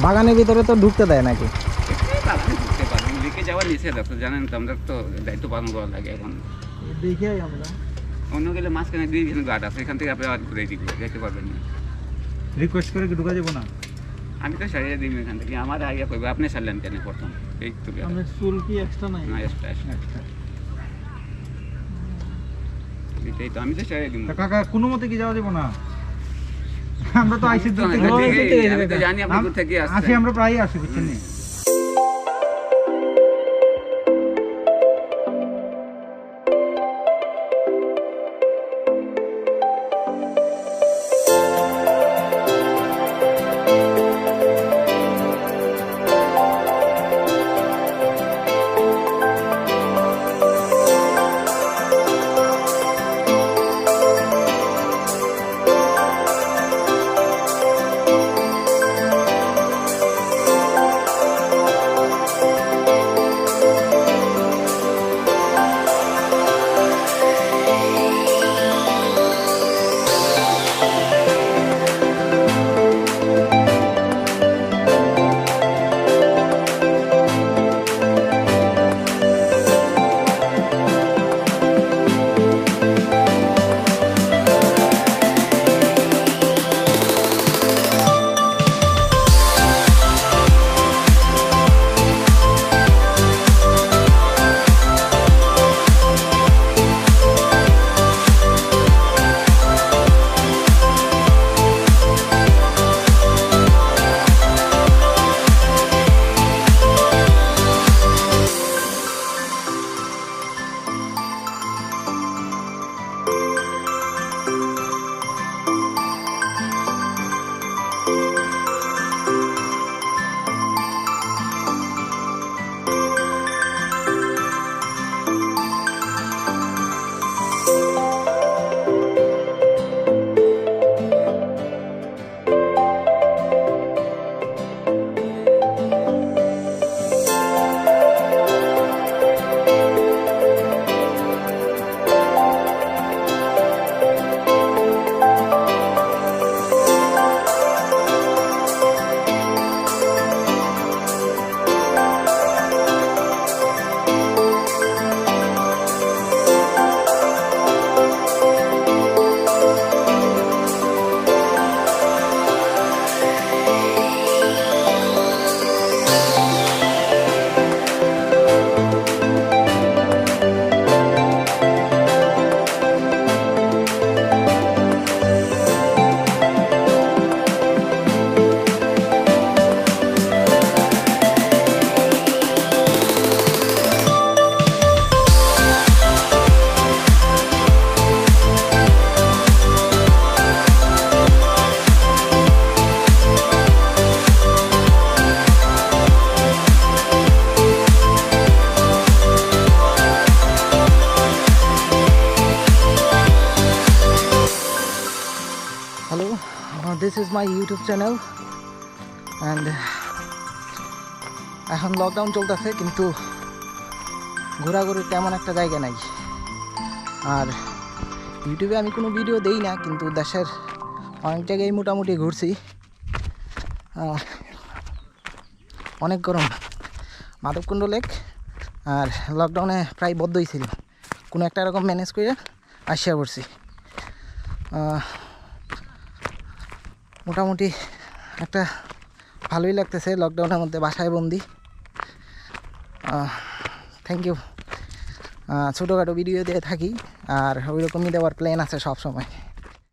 বাগানের ভিতরে তো ঢুকতে দেয় নাকি? বাগানে ঢুকতে পারবেন, লিখে যাওয়া নিষেধ আছে জানেন তো, আমরা তো দায়িত্ব পালন করা লাগে। এখন দেখে আমরা অন্য গেলে মাঝখানে 2 জন গার্ড আছে, এখান থেকে আপনি আর ঘুরে দিকে যেতে পারবেন না। রিকোয়েস্ট করে কি ঢুকা যাবো না? আমি তো সারিয়ে দিই এখান থেকে, আমার আইয়া কইবে আপনি সারলেন কেন প্রথম? এই তো আমাদের চুল কি এক্সট্রা নাই? না এক্সট্রা এটাই তো, আমি তো সারিয়ে দিই। কাকা কোনো মতে কি যাওয়া যাবো না? আমরা তো আইসি দূর থেকে, আমি তো জানি আপনি দূর থেকে আসছেন। আসি, আমরা প্রায়ই আসি বুঝছেন নি। This is my YouTube channel and এখন লকডাউন চলতেছে কিন্তু ঘোরাঘুরির তেমন একটা জায়গা নাই। আর ইউটিউবে আমি কোনো ভিডিও দেই না, কিন্তু দেশের অনেক জায়গায় মোটামুটি ঘুরছি। অনেক গরম, মাধবকুণ্ড লেক আর লকডাউনে প্রায় বদ্ধই ছিল, কোনো একটা রকম ম্যানেজ করে আসিয়া পড়ছি। মোটামুটি একটা ভালোই লাগতেছে লকডাউনের মধ্যে বাসায় বন্দি। Thank you. ছোটোখাটো ভিডিও দিয়ে থাকি আর ওইরকমই দেওয়ার প্ল্যান আছে সব সময়।